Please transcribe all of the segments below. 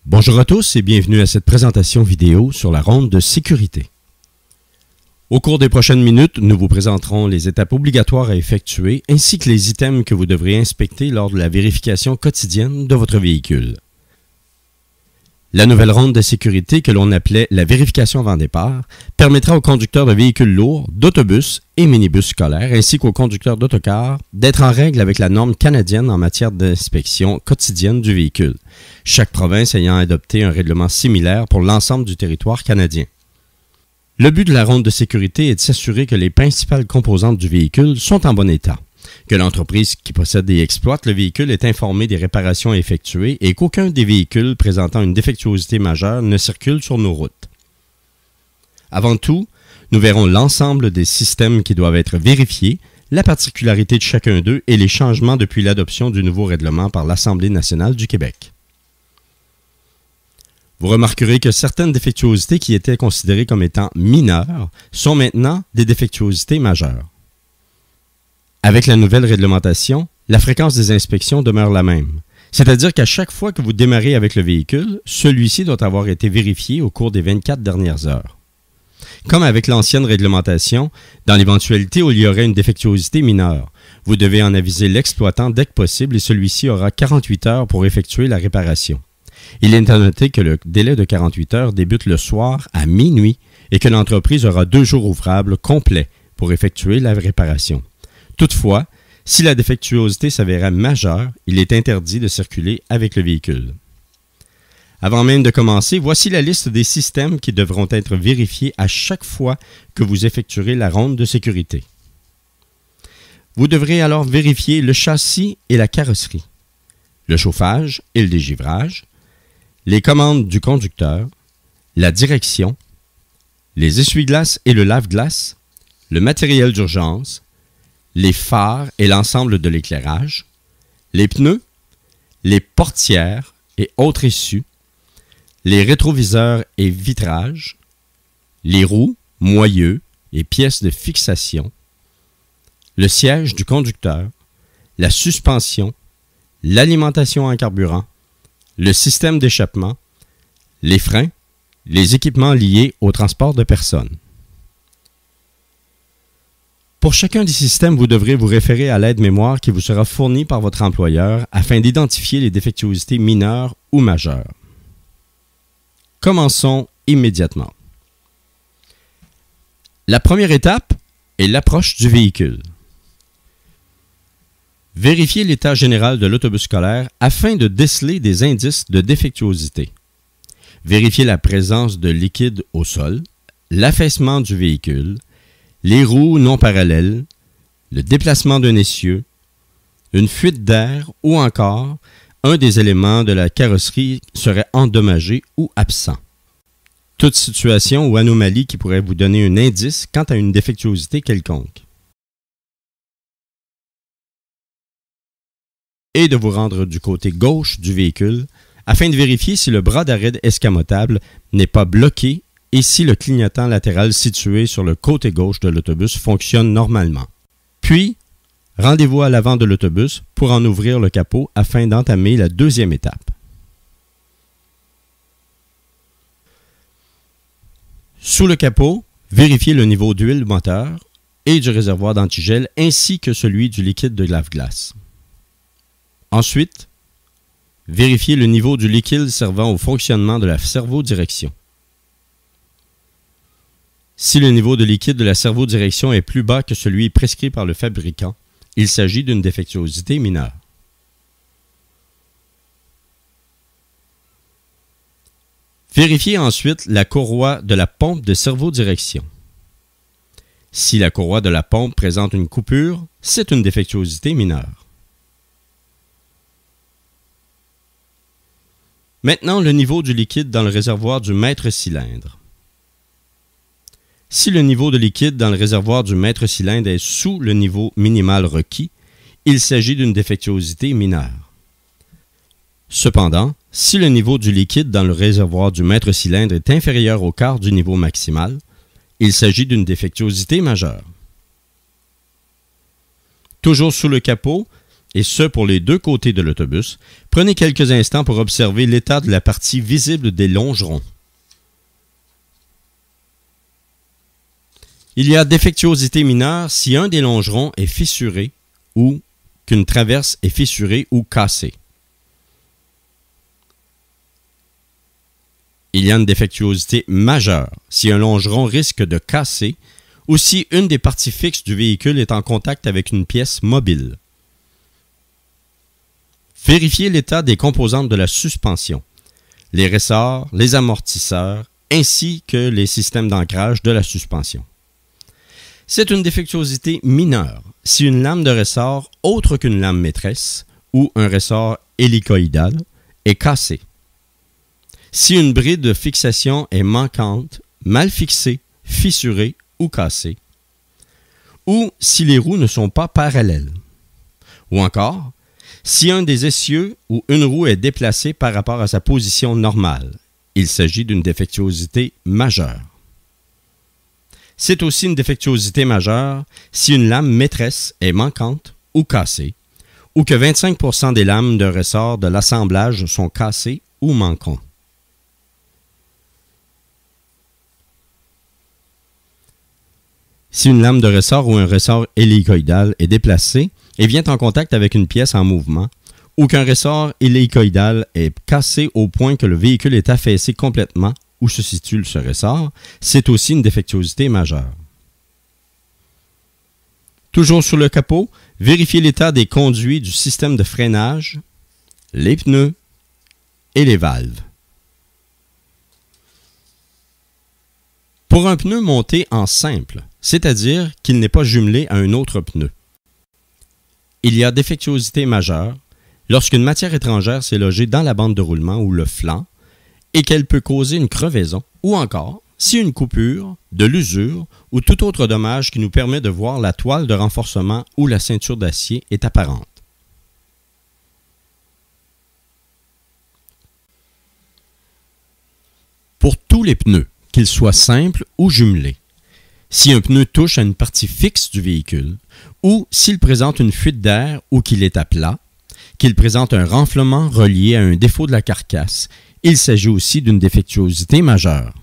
Bonjour à tous et bienvenue à cette présentation vidéo sur la ronde de sécurité. Au cours des prochaines minutes, nous vous présenterons les étapes obligatoires à effectuer ainsi que les items que vous devrez inspecter lors de la vérification quotidienne de votre véhicule. La nouvelle ronde de sécurité que l'on appelait la vérification avant départ permettra aux conducteurs de véhicules lourds, d'autobus et minibus scolaires ainsi qu'aux conducteurs d'autocars d'être en règle avec la norme canadienne en matière d'inspection quotidienne du véhicule, chaque province ayant adopté un règlement similaire pour l'ensemble du territoire canadien. Le but de la ronde de sécurité est de s'assurer que les principales composantes du véhicule sont en bon état, que l'entreprise qui possède et exploite le véhicule est informée des réparations effectuées et qu'aucun des véhicules présentant une défectuosité majeure ne circule sur nos routes. Avant tout, nous verrons l'ensemble des systèmes qui doivent être vérifiés, la particularité de chacun d'eux et les changements depuis l'adoption du nouveau règlement par l'Assemblée nationale du Québec. Vous remarquerez que certaines défectuosités qui étaient considérées comme étant mineures sont maintenant des défectuosités majeures. Avec la nouvelle réglementation, la fréquence des inspections demeure la même, c'est-à-dire qu'à chaque fois que vous démarrez avec le véhicule, celui-ci doit avoir été vérifié au cours des 24 dernières heures. Comme avec l'ancienne réglementation, dans l'éventualité où il y aurait une défectuosité mineure, vous devez en aviser l'exploitant dès que possible et celui-ci aura 48 heures pour effectuer la réparation. Il est à noter que le délai de 48 heures débute le soir à minuit et que l'entreprise aura 2 jours ouvrables complets pour effectuer la réparation. Toutefois, si la défectuosité s'avérait majeure, il est interdit de circuler avec le véhicule. Avant même de commencer, voici la liste des systèmes qui devront être vérifiés à chaque fois que vous effectuerez la ronde de sécurité. Vous devrez alors vérifier le châssis et la carrosserie, le chauffage et le dégivrage, les commandes du conducteur, la direction, les essuie-glaces et le lave-glace, le matériel d'urgence, les phares et l'ensemble de l'éclairage, les pneus, les portières et autres essuies, les rétroviseurs et vitrages, les roues, moyeux et pièces de fixation, le siège du conducteur, la suspension, l'alimentation en carburant, le système d'échappement, les freins, les équipements liés au transport de personnes. Pour chacun des systèmes, vous devrez vous référer à l'aide-mémoire qui vous sera fournie par votre employeur afin d'identifier les défectuosités mineures ou majeures. Commençons immédiatement. La première étape est l'approche du véhicule. Vérifiez l'état général de l'autobus scolaire afin de déceler des indices de défectuosité. Vérifiez la présence de liquide au sol, l'affaissement du véhicule, les roues non parallèles, le déplacement d'un essieu, une fuite d'air ou encore un des éléments de la carrosserie serait endommagé ou absent. Toute situation ou anomalie qui pourrait vous donner un indice quant à une défectuosité quelconque. Et de vous rendre du côté gauche du véhicule afin de vérifier si le bras d'arrêt escamotable n'est pas bloqué et si le clignotant latéral situé sur le côté gauche de l'autobus fonctionne normalement. Puis, rendez-vous à l'avant de l'autobus pour en ouvrir le capot afin d'entamer la deuxième étape. Sous le capot, vérifiez le niveau d'huile moteur et du réservoir d'antigel ainsi que celui du liquide de lave-glace. Ensuite, vérifiez le niveau du liquide servant au fonctionnement de la servo-direction. Si le niveau de liquide de la servo-direction est plus bas que celui prescrit par le fabricant, il s'agit d'une défectuosité mineure. Vérifiez ensuite la courroie de la pompe de servo-direction. Si la courroie de la pompe présente une coupure, c'est une défectuosité mineure. Maintenant, le niveau du liquide dans le réservoir du maître-cylindre. Si le niveau de liquide dans le réservoir du maître-cylindre est sous le niveau minimal requis, il s'agit d'une défectuosité mineure. Cependant, si le niveau du liquide dans le réservoir du maître-cylindre est inférieur au quart du niveau maximal, il s'agit d'une défectuosité majeure. Toujours sous le capot, et ce pour les deux côtés de l'autobus, prenez quelques instants pour observer l'état de la partie visible des longerons. Il y a défectuosité mineure si un des longerons est fissuré ou qu'une traverse est fissurée ou cassée. Il y a une défectuosité majeure si un longeron risque de casser ou si une des parties fixes du véhicule est en contact avec une pièce mobile. Vérifiez l'état des composantes de la suspension, les ressorts, les amortisseurs, ainsi que les systèmes d'ancrage de la suspension. C'est une défectuosité mineure si une lame de ressort autre qu'une lame maîtresse ou un ressort hélicoïdal est cassée. Si une bride de fixation est manquante, mal fixée, fissurée ou cassée, ou si les roues ne sont pas parallèles, ou encore si un des essieux ou une roue est déplacée par rapport à sa position normale. Il s'agit d'une défectuosité majeure. C'est aussi une défectuosité majeure si une lame maîtresse est manquante ou cassée, ou que 25% des lames de ressort de l'assemblage sont cassées ou manquantes. Si une lame de ressort ou un ressort hélicoïdal est déplacé et vient en contact avec une pièce en mouvement, ou qu'un ressort hélicoïdal est cassé au point que le véhicule est affaissé complètement où se situe ce ressort, c'est aussi une défectuosité majeure. Toujours sur le capot, vérifiez l'état des conduits du système de freinage, les pneus et les valves. Pour un pneu monté en simple, c'est-à-dire qu'il n'est pas jumelé à un autre pneu, il y a défectuosité majeure lorsqu'une matière étrangère s'est logée dans la bande de roulement ou le flanc et qu'elle peut causer une crevaison ou encore si une coupure, de l'usure ou tout autre dommage qui nous permet de voir la toile de renforcement ou la ceinture d'acier est apparente. Pour tous les pneus, qu'ils soient simples ou jumelés, si un pneu touche à une partie fixe du véhicule ou s'il présente une fuite d'air ou qu'il est à plat, qu'il présente un renflement relié à un défaut de la carcasse, il s'agit aussi d'une défectuosité majeure.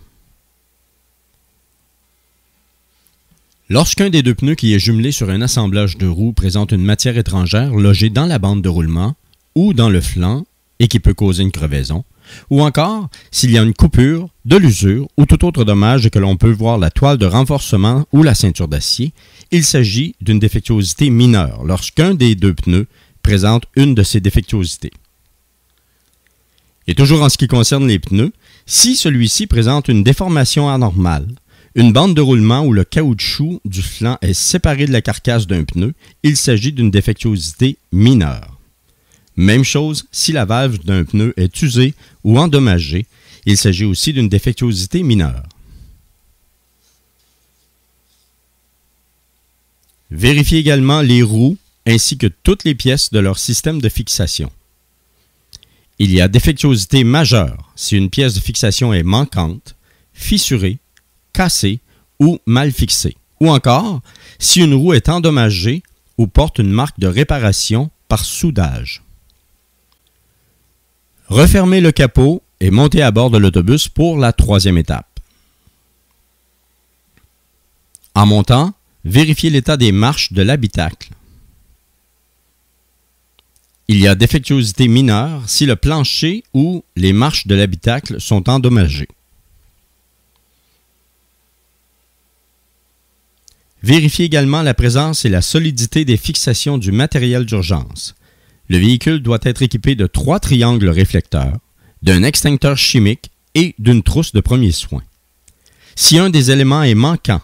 Lorsqu'un des deux pneus qui est jumelé sur un assemblage de roues présente une matière étrangère logée dans la bande de roulement ou dans le flanc et qui peut causer une crevaison, ou encore s'il y a une coupure, de l'usure ou tout autre dommage et que l'on peut voir la toile de renforcement ou la ceinture d'acier, il s'agit d'une défectuosité mineure lorsqu'un des deux pneus présente une de ces défectuosités. Et toujours en ce qui concerne les pneus, si celui-ci présente une déformation anormale, une bande de roulement où le caoutchouc du flanc est séparé de la carcasse d'un pneu, il s'agit d'une défectuosité mineure. Même chose si la valve d'un pneu est usée ou endommagée, il s'agit aussi d'une défectuosité mineure. Vérifiez également les roues ainsi que toutes les pièces de leur système de fixation. Il y a défectuosité majeure si une pièce de fixation est manquante, fissurée, cassée ou mal fixée, ou encore si une roue est endommagée ou porte une marque de réparation par soudage. Refermez le capot et montez à bord de l'autobus pour la troisième étape. En montant, vérifiez l'état des marches de l'habitacle. Il y a défectuosité mineure si le plancher ou les marches de l'habitacle sont endommagées. Vérifiez également la présence et la solidité des fixations du matériel d'urgence. Le véhicule doit être équipé de 3 triangles réflecteurs, d'un extincteur chimique et d'une trousse de premiers soins. Si un des éléments est manquant,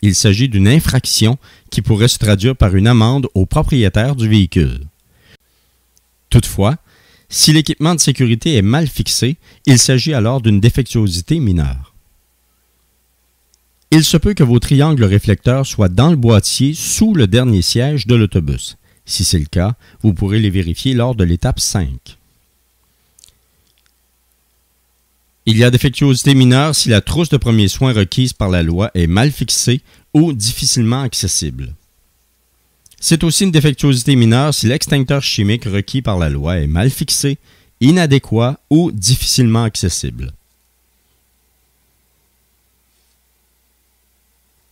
il s'agit d'une infraction qui pourrait se traduire par une amende au propriétaire du véhicule. Toutefois, si l'équipement de sécurité est mal fixé, il s'agit alors d'une défectuosité mineure. Il se peut que vos triangles réflecteurs soient dans le boîtier sous le dernier siège de l'autobus. Si c'est le cas, vous pourrez les vérifier lors de l'étape 5. Il y a défectuosité mineure si la trousse de premiers soins requise par la loi est mal fixée ou difficilement accessible. C'est aussi une défectuosité mineure si l'extincteur chimique requis par la loi est mal fixé, inadéquat ou difficilement accessible.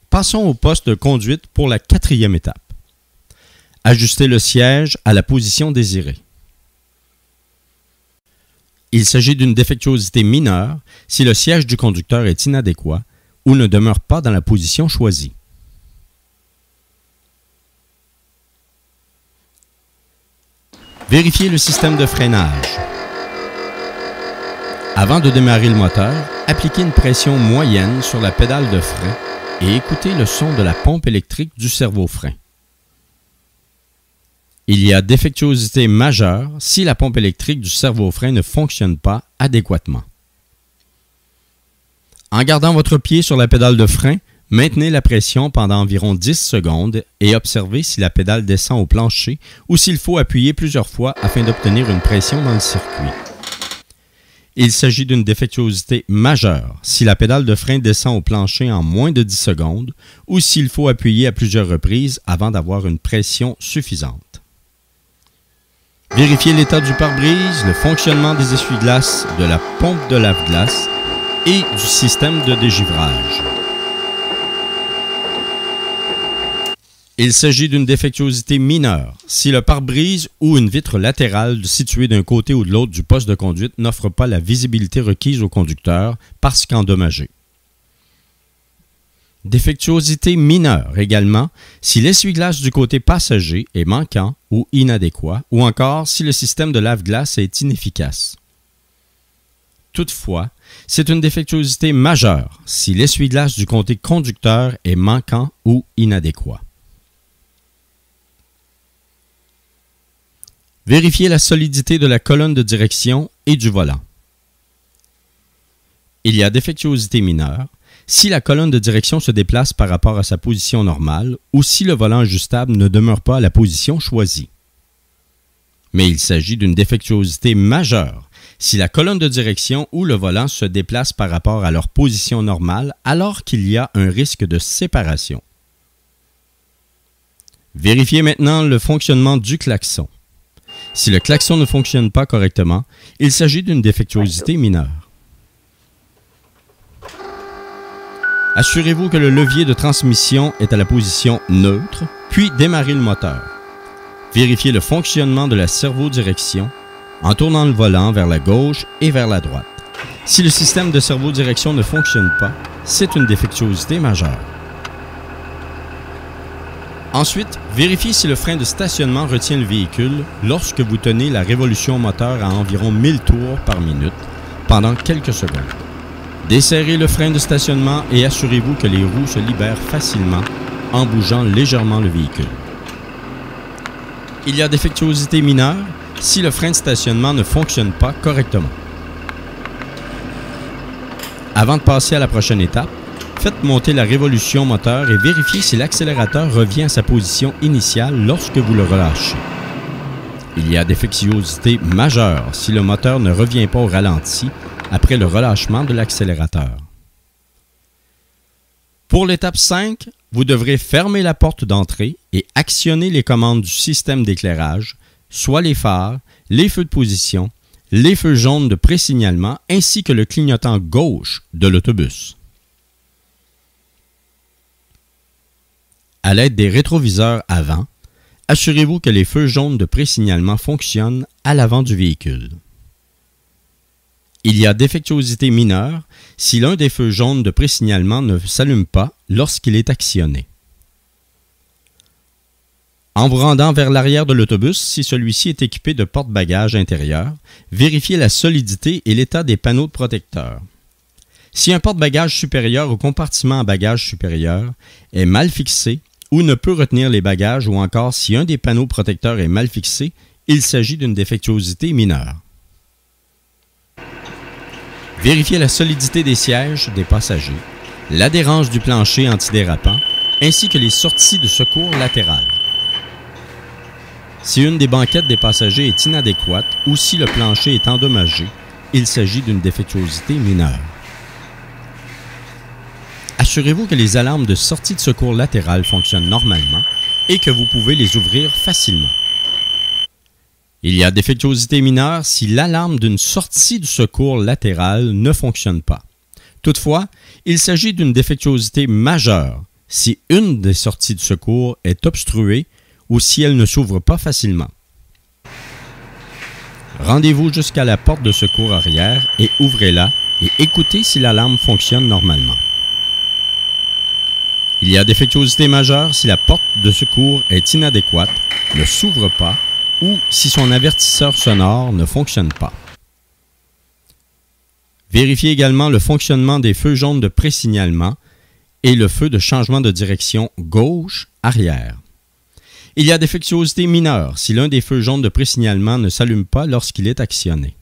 Passons au poste de conduite pour la 4e étape. Ajuster le siège à la position désirée. Il s'agit d'une défectuosité mineure si le siège du conducteur est inadéquat ou ne demeure pas dans la position choisie. Vérifiez le système de freinage. Avant de démarrer le moteur, appliquez une pression moyenne sur la pédale de frein et écoutez le son de la pompe électrique du servo-frein. Il y a défectuosité majeure si la pompe électrique du servo-frein ne fonctionne pas adéquatement. En gardant votre pied sur la pédale de frein, maintenez la pression pendant environ 10 secondes et observez si la pédale descend au plancher ou s'il faut appuyer plusieurs fois afin d'obtenir une pression dans le circuit. Il s'agit d'une défectuosité majeure si la pédale de frein descend au plancher en moins de 10 secondes ou s'il faut appuyer à plusieurs reprises avant d'avoir une pression suffisante. Vérifiez l'état du pare-brise, le fonctionnement des essuie-glaces, de la pompe de lave-glace et du système de dégivrage. Il s'agit d'une défectuosité mineure si le pare-brise ou une vitre latérale située d'un côté ou de l'autre du poste de conduite n'offre pas la visibilité requise au conducteur parce qu'endommagé. Défectuosité mineure également si l'essuie-glace du côté passager est manquant ou inadéquat ou encore si le système de lave-glace est inefficace. Toutefois, c'est une défectuosité majeure si l'essuie-glace du côté conducteur est manquant ou inadéquat. Vérifiez la solidité de la colonne de direction et du volant. Il y a défectuosité mineure si la colonne de direction se déplace par rapport à sa position normale ou si le volant ajustable ne demeure pas à la position choisie. Mais il s'agit d'une défectuosité majeure si la colonne de direction ou le volant se déplacent par rapport à leur position normale alors qu'il y a un risque de séparation. Vérifiez maintenant le fonctionnement du klaxon. Si le klaxon ne fonctionne pas correctement, il s'agit d'une défectuosité mineure. Assurez-vous que le levier de transmission est à la position neutre, puis démarrez le moteur. Vérifiez le fonctionnement de la servo-direction en tournant le volant vers la gauche et vers la droite. Si le système de servo-direction ne fonctionne pas, c'est une défectuosité majeure. Ensuite, vérifiez si le frein de stationnement retient le véhicule lorsque vous tenez la révolution moteur à environ 1000 tours par minute pendant quelques secondes. Desserrez le frein de stationnement et assurez-vous que les roues se libèrent facilement en bougeant légèrement le véhicule. Il y a défectuosité mineure si le frein de stationnement ne fonctionne pas correctement. Avant de passer à la prochaine étape, faites monter la révolution moteur et vérifiez si l'accélérateur revient à sa position initiale lorsque vous le relâchez. Il y a défectuosité majeure si le moteur ne revient pas au ralenti après le relâchement de l'accélérateur. Pour l'étape 5, vous devrez fermer la porte d'entrée et actionner les commandes du système d'éclairage, soit les phares, les feux de position, les feux jaunes de présignalement ainsi que le clignotant gauche de l'autobus. À l'aide des rétroviseurs avant, assurez-vous que les feux jaunes de présignalement fonctionnent à l'avant du véhicule. Il y a défectuosité mineure si l'un des feux jaunes de présignalement ne s'allume pas lorsqu'il est actionné. En vous rendant vers l'arrière de l'autobus, si celui-ci est équipé de porte-bagages intérieurs, vérifiez la solidité et l'état des panneaux de protecteurs. Si un porte-bagages supérieur ou compartiment à bagages supérieur est mal fixé ou ne peut retenir les bagages ou encore si un des panneaux protecteurs est mal fixé, il s'agit d'une défectuosité mineure. Vérifiez la solidité des sièges des passagers, l'adhérence du plancher antidérapant, ainsi que les sorties de secours latérales. Si une des banquettes des passagers est inadéquate ou si le plancher est endommagé, il s'agit d'une défectuosité mineure. Assurez-vous que les alarmes de sortie de secours latérales fonctionnent normalement et que vous pouvez les ouvrir facilement. Il y a défectuosité mineure si l'alarme d'une sortie du secours latéral ne fonctionne pas. Toutefois, il s'agit d'une défectuosité majeure si une des sorties de secours est obstruée ou si elle ne s'ouvre pas facilement. Rendez-vous jusqu'à la porte de secours arrière et ouvrez-la et écoutez si l'alarme fonctionne normalement. Il y a défectuosité majeure si la porte de secours est inadéquate, ne s'ouvre pas ou si son avertisseur sonore ne fonctionne pas. Vérifiez également le fonctionnement des feux jaunes de présignalement et le feu de changement de direction gauche-arrière. Il y a défectuosité mineure si l'un des feux jaunes de présignalement ne s'allume pas lorsqu'il est actionné.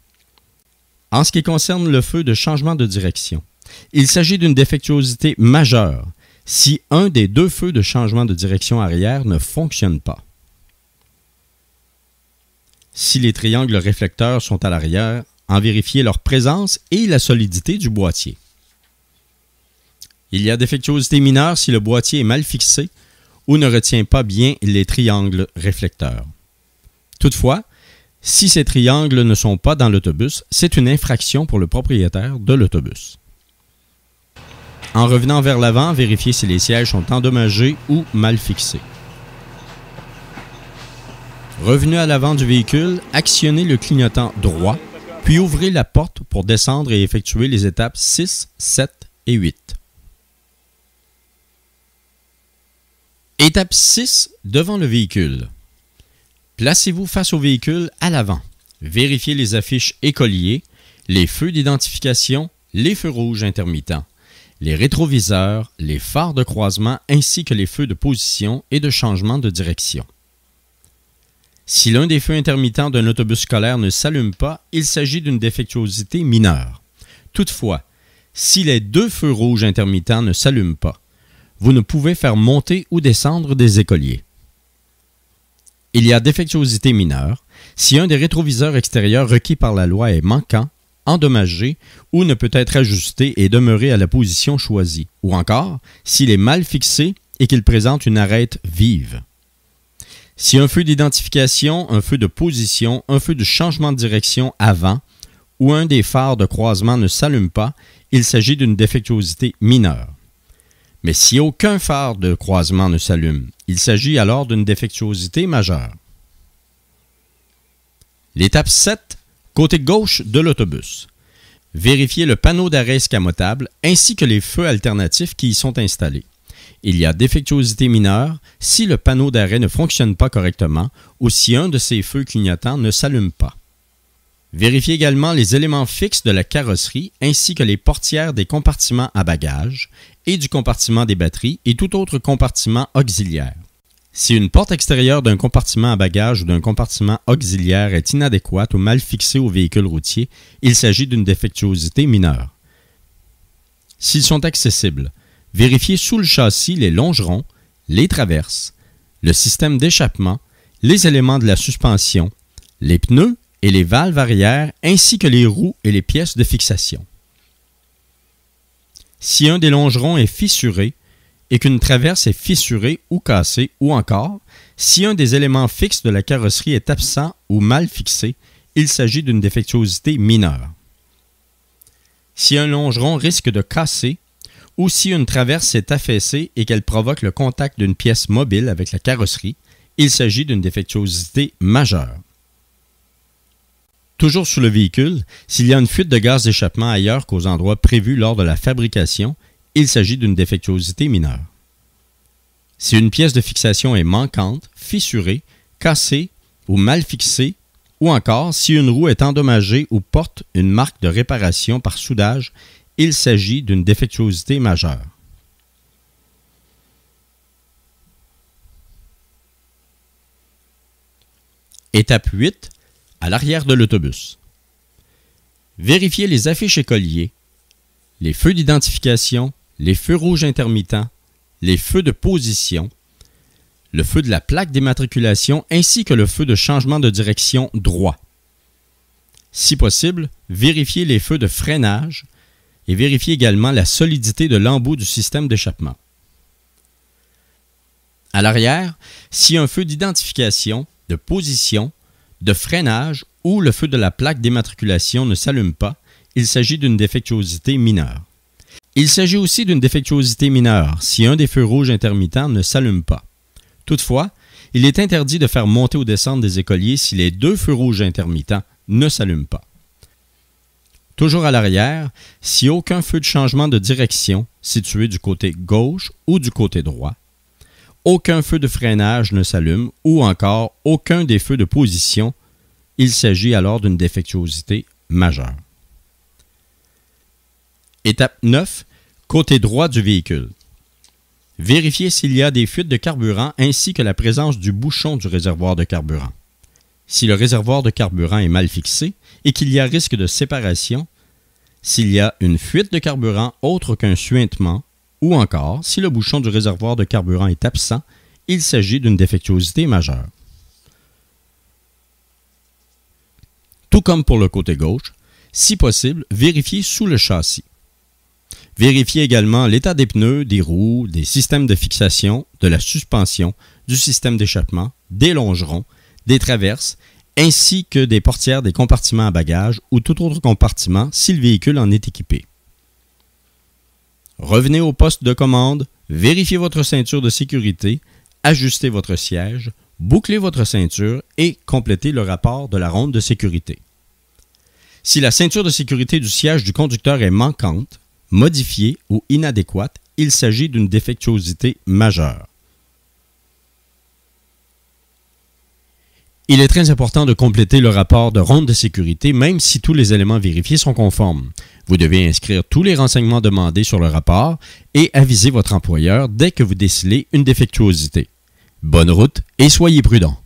En ce qui concerne le feu de changement de direction, il s'agit d'une défectuosité majeure si un des deux feux de changement de direction arrière ne fonctionne pas. Si les triangles réflecteurs sont à l'arrière, en vérifiez leur présence et la solidité du boîtier. Il y a défectuosité mineure si le boîtier est mal fixé ou ne retient pas bien les triangles réflecteurs. Toutefois, si ces triangles ne sont pas dans l'autobus, c'est une infraction pour le propriétaire de l'autobus. En revenant vers l'avant, vérifiez si les sièges sont endommagés ou mal fixés. Revenu à l'avant du véhicule, actionnez le clignotant droit, puis ouvrez la porte pour descendre et effectuer les étapes 6, 7 et 8. Étape 6, devant le véhicule. Placez-vous face au véhicule à l'avant. Vérifiez les affiches et colliers, les feux d'identification, les feux rouges intermittents, les rétroviseurs, les phares de croisement ainsi que les feux de position et de changement de direction. Si l'un des feux intermittents d'un autobus scolaire ne s'allume pas, il s'agit d'une défectuosité mineure. Toutefois, si les deux feux rouges intermittents ne s'allument pas, vous ne pouvez faire monter ou descendre des écoliers. Il y a défectuosité mineure si un des rétroviseurs extérieurs requis par la loi est manquant, endommagé ou ne peut être ajusté et demeurer à la position choisie, ou encore s'il est mal fixé et qu'il présente une arête vive. Si un feu d'identification, un feu de position, un feu de changement de direction avant ou un des phares de croisement ne s'allume pas, il s'agit d'une défectuosité mineure. Mais si aucun phare de croisement ne s'allume, il s'agit alors d'une défectuosité majeure. L'étape 7, côté gauche de l'autobus. Vérifiez le panneau d'arrêt escamotable ainsi que les feux alternatifs qui y sont installés. Il y a défectuosité mineure si le panneau d'arrêt ne fonctionne pas correctement ou si un de ces feux clignotants ne s'allume pas. Vérifiez également les éléments fixes de la carrosserie ainsi que les portières des compartiments à bagages et du compartiment des batteries et tout autre compartiment auxiliaire. Si une porte extérieure d'un compartiment à bagages ou d'un compartiment auxiliaire est inadéquate ou mal fixée au véhicule routier, il s'agit d'une défectuosité mineure. S'ils sont accessibles, vérifiez sous le châssis les longerons, les traverses, le système d'échappement, les éléments de la suspension, les pneus et les valves arrière ainsi que les roues et les pièces de fixation. Si un des longerons est fissuré et qu'une traverse est fissurée ou cassée ou encore, si un des éléments fixes de la carrosserie est absent ou mal fixé, il s'agit d'une défectuosité mineure. Si un longeron risque de casser ou si une traverse est affaissée et qu'elle provoque le contact d'une pièce mobile avec la carrosserie, il s'agit d'une défectuosité majeure. Toujours sous le véhicule, s'il y a une fuite de gaz d'échappement ailleurs qu'aux endroits prévus lors de la fabrication, il s'agit d'une défectuosité mineure. Si une pièce de fixation est manquante, fissurée, cassée ou mal fixée, ou encore si une roue est endommagée ou porte une marque de réparation par soudage, il s'agit d'une défectuosité majeure. Étape 8. À l'arrière de l'autobus. Vérifiez les affiches et colliers, les feux d'identification, les feux rouges intermittents, les feux de position, le feu de la plaque d'immatriculation ainsi que le feu de changement de direction droit. Si possible, vérifiez les feux de freinage et vérifiez également la solidité de l'embout du système d'échappement. À l'arrière, si un feu d'identification, de position, de freinage ou le feu de la plaque d'immatriculation ne s'allume pas, il s'agit d'une défectuosité mineure. Il s'agit aussi d'une défectuosité mineure si un des feux rouges intermittents ne s'allume pas. Toutefois, il est interdit de faire monter ou descendre des écoliers si les deux feux rouges intermittents ne s'allument pas. Toujours à l'arrière, si aucun feu de changement de direction situé du côté gauche ou du côté droit, aucun feu de freinage ne s'allume ou encore aucun des feux de position, il s'agit alors d'une défectuosité majeure. Étape 9. Côté droit du véhicule. Vérifiez s'il y a des fuites de carburant ainsi que la présence du bouchon du réservoir de carburant. Si le réservoir de carburant est mal fixé et qu'il y a risque de séparation, s'il y a une fuite de carburant autre qu'un suintement, ou encore si le bouchon du réservoir de carburant est absent, il s'agit d'une défectuosité majeure. Tout comme pour le côté gauche, si possible, vérifiez sous le châssis. Vérifiez également l'état des pneus, des roues, des systèmes de fixation, de la suspension, du système d'échappement, des longerons, des traverses, ainsi que des portières des compartiments à bagages ou tout autre compartiment si le véhicule en est équipé. Revenez au poste de commande, vérifiez votre ceinture de sécurité, ajustez votre siège, bouclez votre ceinture et complétez le rapport de la ronde de sécurité. Si la ceinture de sécurité du siège du conducteur est manquante, modifiée ou inadéquate, il s'agit d'une défectuosité majeure. Il est très important de compléter le rapport de ronde de sécurité même si tous les éléments vérifiés sont conformes. Vous devez inscrire tous les renseignements demandés sur le rapport et aviser votre employeur dès que vous décelez une défectuosité. Bonne route et soyez prudents.